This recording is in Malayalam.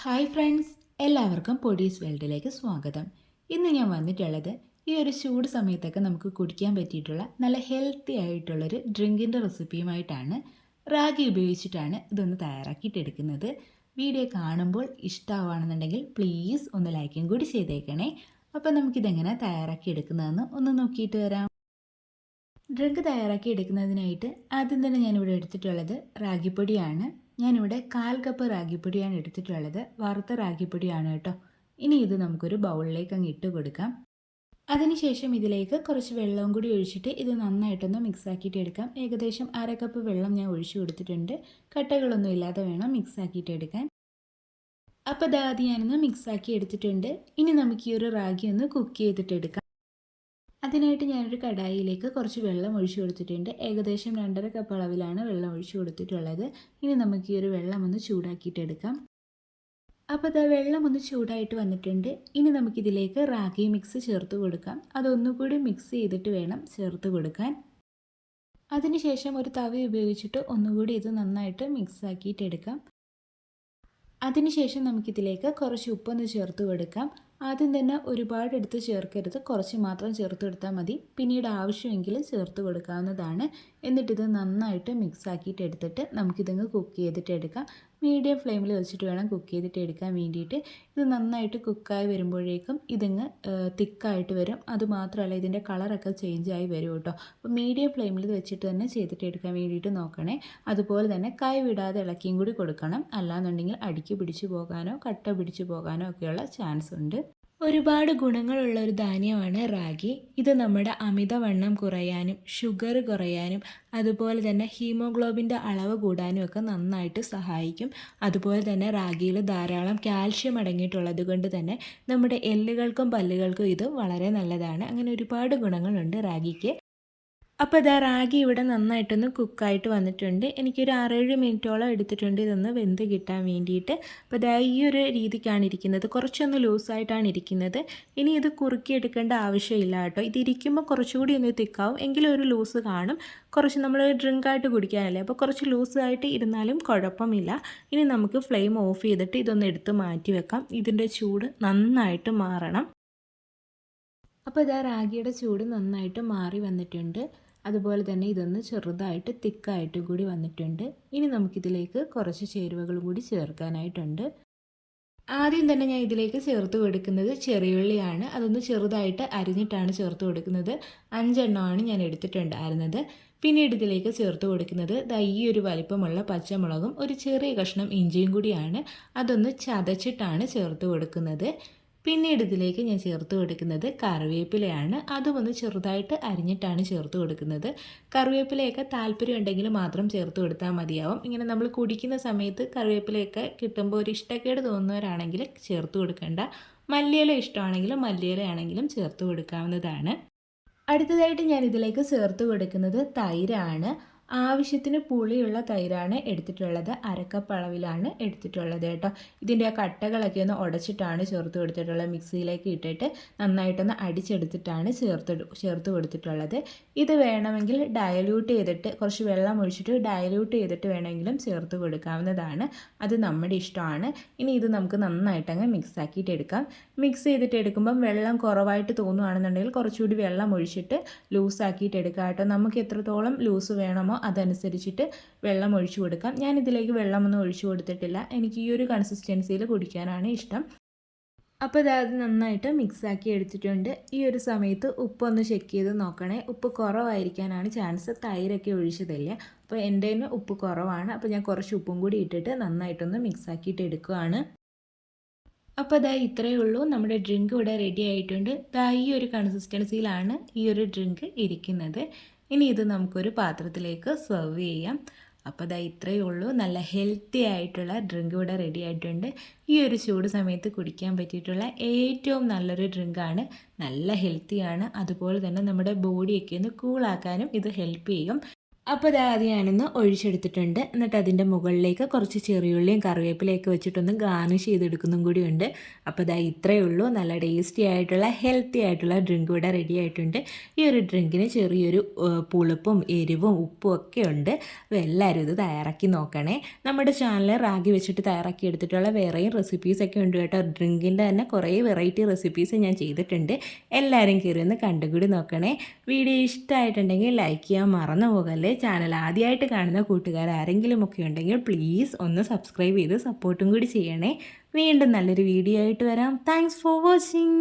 ഹായ് ഫ്രണ്ട്സ്, എല്ലാവർക്കും പൊടീസ് വേൾഡിലേക്ക് സ്വാഗതം. ഇന്ന് ഞാൻ വന്നിട്ടുള്ളത് ഈ ഒരു ചൂട് സമയത്തൊക്കെ നമുക്ക് കുടിക്കാൻ പറ്റിയിട്ടുള്ള നല്ല ഹെൽത്തി ആയിട്ടുള്ളൊരു ഡ്രിങ്കിൻ്റെ റെസിപ്പിയുമായിട്ടാണ്. റാഗി ഉപയോഗിച്ചിട്ടാണ് ഇതൊന്ന് തയ്യാറാക്കിയിട്ടെടുക്കുന്നത്. വീഡിയോ കാണുമ്പോൾ ഇഷ്ടമാവുകയാണെന്നുണ്ടെങ്കിൽ പ്ലീസ് ഒന്ന് ലൈക്കും കൂടി ചെയ്തേക്കണേ. അപ്പോൾ നമുക്കിതെങ്ങനെ തയ്യാറാക്കിയെടുക്കുന്നതെന്ന് ഒന്ന് നോക്കിയിട്ട് വരാം. ഡ്രിങ്ക് തയ്യാറാക്കിയെടുക്കുന്നതിനായിട്ട് ആദ്യം തന്നെ ഞാനിവിടെ എടുത്തിട്ടുള്ളത് റാഗിപ്പൊടിയാണ്. ഞാനിവിടെ 1/4 കപ്പ് റാഗിപ്പൊടിയാണ് എടുത്തിട്ടുള്ളത്. വറുത്ത റാഗിപ്പൊടിയാണ് കേട്ടോ. ഇനി ഇത് നമുക്കൊരു ബൗളിലേക്ക് അങ്ങ് ഇട്ട് കൊടുക്കാം. അതിനുശേഷം ഇതിലേക്ക് കുറച്ച് വെള്ളവും കൂടി ഒഴിച്ചിട്ട് ഇത് നന്നായിട്ടൊന്ന് മിക്സ് ആക്കിയിട്ട് എടുക്കാം. ഏകദേശം 1/2 കപ്പ് വെള്ളം ഞാൻ ഒഴിച്ചു കൊടുത്തിട്ടുണ്ട്. കട്ടകളൊന്നും ഇല്ലാതെ വേണം മിക്സ് ആക്കിയിട്ട് എടുക്കാൻ. അപ്പോൾ അത് ഞാനൊന്ന് മിക്സ് ആക്കി എടുത്തിട്ടുണ്ട്. ഇനി നമുക്ക് ഈ ഒരു റാഗി ഒന്ന് കുക്ക് ചെയ്തിട്ട് എടുക്കാം. അതിനായിട്ട് ഞാനൊരു കടായിലേക്ക് കുറച്ച് വെള്ളം ഒഴിച്ചു കൊടുത്തിട്ടുണ്ട്. ഏകദേശം 2.5 കപ്പ് അളവിലാണ് വെള്ളം ഒഴിച്ചു കൊടുത്തിട്ടുള്ളത്. ഇനി നമുക്ക് ഈ ഒരു വെള്ളം ഒന്ന് ചൂടാക്കിയിട്ടെടുക്കാം. അപ്പോൾ വെള്ളം ഒന്ന് ചൂടായിട്ട് വന്നിട്ടുണ്ട്. ഇനി നമുക്കിതിലേക്ക് റാഗി മിക്സ് ചേർത്ത് കൊടുക്കാം. അതൊന്നുകൂടി മിക്സ് ചെയ്തിട്ട് വേണം ചേർത്ത് കൊടുക്കാൻ. അതിനുശേഷം ഒരു തവി ഉപയോഗിച്ചിട്ട് ഒന്നുകൂടി ഇത് നന്നായിട്ട് മിക്സ് ആക്കിയിട്ടെടുക്കാം. അതിനുശേഷം നമുക്കിതിലേക്ക് കുറച്ച് ഉപ്പൊന്ന് ചേർത്ത് കൊടുക്കാം. ആദ്യം തന്നെ ഒരുപാട് എടുത്ത് ചേർക്കരുത്, കുറച്ച് മാത്രം ചേർത്ത് കൊടുത്താൽ മതി. പിന്നീട് ആവശ്യമെങ്കിൽ ചേർത്ത് കൊടുക്കാവുന്നതാണ്. എന്നിട്ടിത് നന്നായിട്ട് മിക്സ് ആക്കിയിട്ട് എടുത്തിട്ട് നമുക്കിതങ്ങ് കുക്ക് ചെയ്തിട്ട് എടുക്കാം. മീഡിയം ഫ്ലെയിമിൽ വെച്ചിട്ട് വേണം കുക്ക് ചെയ്തിട്ട് എടുക്കാൻ വേണ്ടിയിട്ട്. ഇത് നന്നായിട്ട് കുക്കായി വരുമ്പോഴേക്കും ഇതിങ്ങ് തിക്കായിട്ട് വരും. അതുമാത്രമല്ല ഇതിൻ്റെ കളറൊക്കെ ചേഞ്ചായി വരും കേട്ടോ. അപ്പോൾ മീഡിയം ഫ്ലെയിമിൽ വെച്ചിട്ട് തന്നെ ചെയ്തിട്ട് എടുക്കാൻ വേണ്ടിയിട്ട് നോക്കണേ. അതുപോലെ തന്നെ കൈ വിടാതെ ഇളക്കിയും കൂടി കൊടുക്കണം. അല്ലാന്നുണ്ടെങ്കിൽ അടിക്ക് പിടിച്ചു പോകാനോ കട്ട പിടിച്ചു പോകാനോ ഒക്കെയുള്ള ചാൻസ് ഉണ്ട്. ഒരുപാട് ഗുണങ്ങളുള്ള ഒരു ധാന്യമാണ് റാഗി. ഇത് നമ്മുടെ അമിതവണ്ണം കുറയാനും ഷുഗർ കുറയാനും അതുപോലെ തന്നെ ഹീമോഗ്ലോബിൻ്റെ അളവ് കൂടാനും ഒക്കെ നന്നായിട്ട് സഹായിക്കും. അതുപോലെ തന്നെ റാഗിയിൽ ധാരാളം കാൽഷ്യം അടങ്ങിയിട്ടുള്ളത് കൊണ്ട് തന്നെ നമ്മുടെ എല്ലുകൾക്കും പല്ലുകൾക്കും ഇത് വളരെ നല്ലതാണ്. അങ്ങനെ ഒരുപാട് ഗുണങ്ങളുണ്ട് റാഗിക്ക്. അപ്പോൾ റാഗി ഇവിടെ നന്നായിട്ടൊന്ന് കുക്കായിട്ട് വന്നിട്ടുണ്ട്. എനിക്കൊരു 6-7 മിനിറ്റോളം എടുത്തിട്ടുണ്ട് ഇതൊന്ന് വെന്ത് കിട്ടാൻ വേണ്ടിയിട്ട്. അപ്പോൾ ഈ ഒരു രീതിക്കാണ് ഇരിക്കുന്നത്. കുറച്ചൊന്ന് ലൂസായിട്ടാണ് ഇരിക്കുന്നത്. ഇനി ഇത് കുറുക്കിയെടുക്കേണ്ട ആവശ്യമില്ല കേട്ടോ. ഇതിരിക്കുമ്പോൾ കുറച്ചുകൂടി ഒന്ന് തിക്കാവും, എങ്കിലും ഒരു ലൂസ് കാണും. കുറച്ച് നമ്മൾ ഡ്രിങ്കായിട്ട് കുടിക്കാനല്ലേ, അപ്പോൾ കുറച്ച് ലൂസായിട്ട് ഇരുന്നാലും കുഴപ്പമില്ല. ഇനി നമുക്ക് ഫ്ലെയിം ഓഫ് ചെയ്തിട്ട് ഇതൊന്ന് എടുത്ത് മാറ്റി വെക്കാം. ഇതിൻ്റെ ചൂട് നന്നായിട്ട് മാറണം. അപ്പോൾ റാഗിയുടെ ചൂട് നന്നായിട്ട് മാറി വന്നിട്ടുണ്ട്. അതുപോലെ തന്നെ ഇതൊന്ന് ചെറുതായിട്ട് തിക്കായിട്ട് കൂടി വന്നിട്ടുണ്ട്. ഇനി നമുക്കിതിലേക്ക് കുറച്ച് ചേരുവകളും കൂടി ചേർക്കാനായിട്ടുണ്ട്. ആദ്യം തന്നെ ഞാൻ ഇതിലേക്ക് ചേർത്ത് കൊടുക്കുന്നത് ചെറിയുള്ളിയാണ്. അതൊന്ന് ചെറുതായിട്ട് അരിഞ്ഞിട്ടാണ് ചേർത്ത് കൊടുക്കുന്നത്. 5 എണ്ണമാണ് ഞാൻ എടുത്തിട്ടുണ്ടായിരുന്നത്. പിന്നീട് ഇതിലേക്ക് ചേർത്ത് കൊടുക്കുന്നത് ഈ ഒരു വലിപ്പമുള്ള പച്ചമുളകും ഒരു ചെറിയ കഷ്ണം ഇഞ്ചിയും കൂടിയാണ്. അതൊന്ന് ചതച്ചിട്ടാണ് ചേർത്ത് കൊടുക്കുന്നത്. പിന്നീട് ഇതിലേക്ക് ഞാൻ ചേർത്ത് കൊടുക്കുന്നത് കറിവേപ്പിലയാണ്. അതും ഒന്ന് ചെറുതായിട്ട് അരിഞ്ഞിട്ടാണ് ചേർത്ത് കൊടുക്കുന്നത്. കറിവേപ്പിലയൊക്കെ താല്പര്യം ഉണ്ടെങ്കിൽ മാത്രം ചേർത്ത് കൊടുത്താൽ മതിയാവും. ഇങ്ങനെ നമ്മൾ കുടിക്കുന്ന സമയത്ത് കറിവേപ്പിലയൊക്കെ കിട്ടുമ്പോൾ ഒരു ഇഷ്ടക്കേട് തോന്നുന്നവരാണെങ്കിൽ ചേർത്ത് കൊടുക്കേണ്ട. മല്ലിയില ഇഷ്ടമാണെങ്കിലും മല്ലിയിലയാണെങ്കിലും ചേർത്ത് കൊടുക്കാവുന്നതാണ്. അടുത്തതായിട്ട് ഞാൻ ഇതിലേക്ക് ചേർത്ത് കൊടുക്കുന്നത് തൈരാണ്. ആവശ്യത്തിന് പുളിയുള്ള തൈരാണ് എടുത്തിട്ടുള്ളത്. 1/2 കപ്പ് അളവിലാണ് എടുത്തിട്ടുള്ളത് കേട്ടോ. ഇതിൻ്റെ ആ കട്ടകളൊക്കെ ഒന്ന് ഉടച്ചിട്ടാണ് ചേർത്ത് കൊടുത്തിട്ടുള്ളത്. മിക്സിയിലേക്ക് ഇട്ടിട്ട് നന്നായിട്ടൊന്ന് അടിച്ചെടുത്തിട്ടാണ് ചേർത്ത് കൊടുത്തിട്ടുള്ളത്. ഇത് വേണമെങ്കിൽ ഡയല്യൂട്ട് ചെയ്തിട്ട് കുറച്ച് വെള്ളം ഒഴിച്ചിട്ട് ഡയല്യൂട്ട് ചെയ്തിട്ട് വേണമെങ്കിലും ചേർത്ത് കൊടുക്കാവുന്നതാണ്. അത് നമ്മുടെ ഇഷ്ടമാണ്. ഇനി ഇത് നമുക്ക് നന്നായിട്ടങ്ങ് മിക്സ് ആക്കിയിട്ട് എടുക്കാം. മിക്സ് ചെയ്തിട്ട് എടുക്കുമ്പം വെള്ളം കുറവായിട്ട് തോന്നുകയാണെന്നുണ്ടെങ്കിൽ കുറച്ചുകൂടി വെള്ളം ഒഴിച്ചിട്ട് ലൂസാക്കിയിട്ട് എടുക്കാം കേട്ടോ. നമുക്ക് എത്രത്തോളം ലൂസ് വേണമോ അതനുസരിച്ചിട്ട് വെള്ളം ഒഴിച്ചു കൊടുക്കാം. ഞാനിതിലേക്ക് വെള്ളമൊന്നും ഒഴിച്ചു കൊടുത്തിട്ടില്ല. എനിക്ക് ഈ ഒരു കൺസിസ്റ്റൻസിയിൽ കുടിക്കാനാണ് ഇഷ്ടം. അപ്പോൾ അത് നന്നായിട്ട് മിക്സാക്കി എടുത്തിട്ടുണ്ട്. ഈ ഒരു സമയത്ത് ഉപ്പൊന്ന് ചെക്ക് ചെയ്ത് നോക്കണേ. ഉപ്പ് കുറവായിരിക്കാനാണ് ചാൻസ്. തൈരൊക്കെ ഒഴിച്ചതല്ലേ, അപ്പോൾ എൻ്റെ ഉപ്പ് കുറവാണ്. അപ്പോൾ ഞാൻ കുറച്ച് ഉപ്പും കൂടി ഇട്ടിട്ട് നന്നായിട്ടൊന്ന് മിക്സാക്കിയിട്ട് എടുക്കുകയാണ്. അപ്പോൾ ഇത്രയേ ഉള്ളൂ. നമ്മുടെ ഡ്രിങ്ക് ഇവിടെ റെഡി ആയിട്ടുണ്ട്. ഈ ഒരു കൺസിസ്റ്റൻസിയിലാണ് ഈ ഒരു ഡ്രിങ്ക് ഇരിക്കുന്നത്. ഇനി ഇത് നമുക്കൊരു പാത്രത്തിലേക്ക് സെർവ് ചെയ്യാം. അപ്പോൾ ഇത്രയേ ഉള്ളൂ. നല്ല ഹെൽത്തി ആയിട്ടുള്ള ഡ്രിങ്ക് ഇവിടെ റെഡി ആയിട്ടുണ്ട്. ഈ ഒരു ചൂട് സമയത്ത് കുടിക്കാൻ പറ്റിയിട്ടുള്ള ഏറ്റവും നല്ലൊരു ഡ്രിങ്കാണ്. നല്ല ഹെൽത്തിയാണ്. അതുപോലെ തന്നെ നമ്മുടെ ബോഡിയൊക്കെ ഒന്ന് കൂളാക്കാനും ഇത് ഹെൽപ്പ് ചെയ്യും. അപ്പോൾ ഇത് ആദ്യം ഞാനൊന്ന് ഒഴിച്ചെടുത്തിട്ടുണ്ട്. എന്നിട്ട് അതിൻ്റെ മുകളിലേക്ക് കുറച്ച് ചെറിയുള്ളിയും കറിവേപ്പിലയൊക്കെ വെച്ചിട്ടൊന്ന് ഗാർണിഷ് ചെയ്തെടുക്കുന്നതും കൂടിയുണ്ട്. അപ്പോൾ ഇതാ ഇത്രയേ ഉള്ളൂ. നല്ല ടേസ്റ്റി ആയിട്ടുള്ള ഹെൽത്തി ആയിട്ടുള്ള ഡ്രിങ്ക് ഇവിടെ റെഡി ആയിട്ടുണ്ട്. ഈ ഒരു ഡ്രിങ്കിന് ചെറിയൊരു പുളിപ്പും എരിവും ഉപ്പും ഒക്കെ ഉണ്ട്. അപ്പോൾ എല്ലാവരും ഇത് തയ്യാറാക്കി നോക്കണേ. നമ്മുടെ ചാനലിൽ റാഗി വെച്ചിട്ട് തയ്യാറാക്കി എടുത്തിട്ടുള്ള വേറെയും റെസിപ്പീസൊക്കെ ഉണ്ട് കേട്ടോ. ഡ്രിങ്കിൻ്റെ തന്നെ കുറേ വെറൈറ്റി റെസിപ്പീസ് ഞാൻ ചെയ്തിട്ടുണ്ട്. എല്ലാവരും കയറി ഒന്ന് കണ്ടുകൂടി നോക്കണേ. വീഡിയോ ഇഷ്ടമായിട്ടുണ്ടെങ്കിൽ ലൈക്ക് ചെയ്യാൻ മറന്നു പോകല്ലേ. ചാനൽ ആദ്യമായിട്ട് കാണുന്ന കൂട്ടുകാർ ആരെങ്കിലും ഒക്കെ ഉണ്ടെങ്കിൽ പ്ലീസ് ഒന്ന് സബ്സ്ക്രൈബ് ചെയ്ത് സപ്പോർട്ടും കൂടി ചെയ്യണേ. വീണ്ടും നല്ലൊരു വീഡിയോ ആയിട്ട് വരാം. Thanks for watching.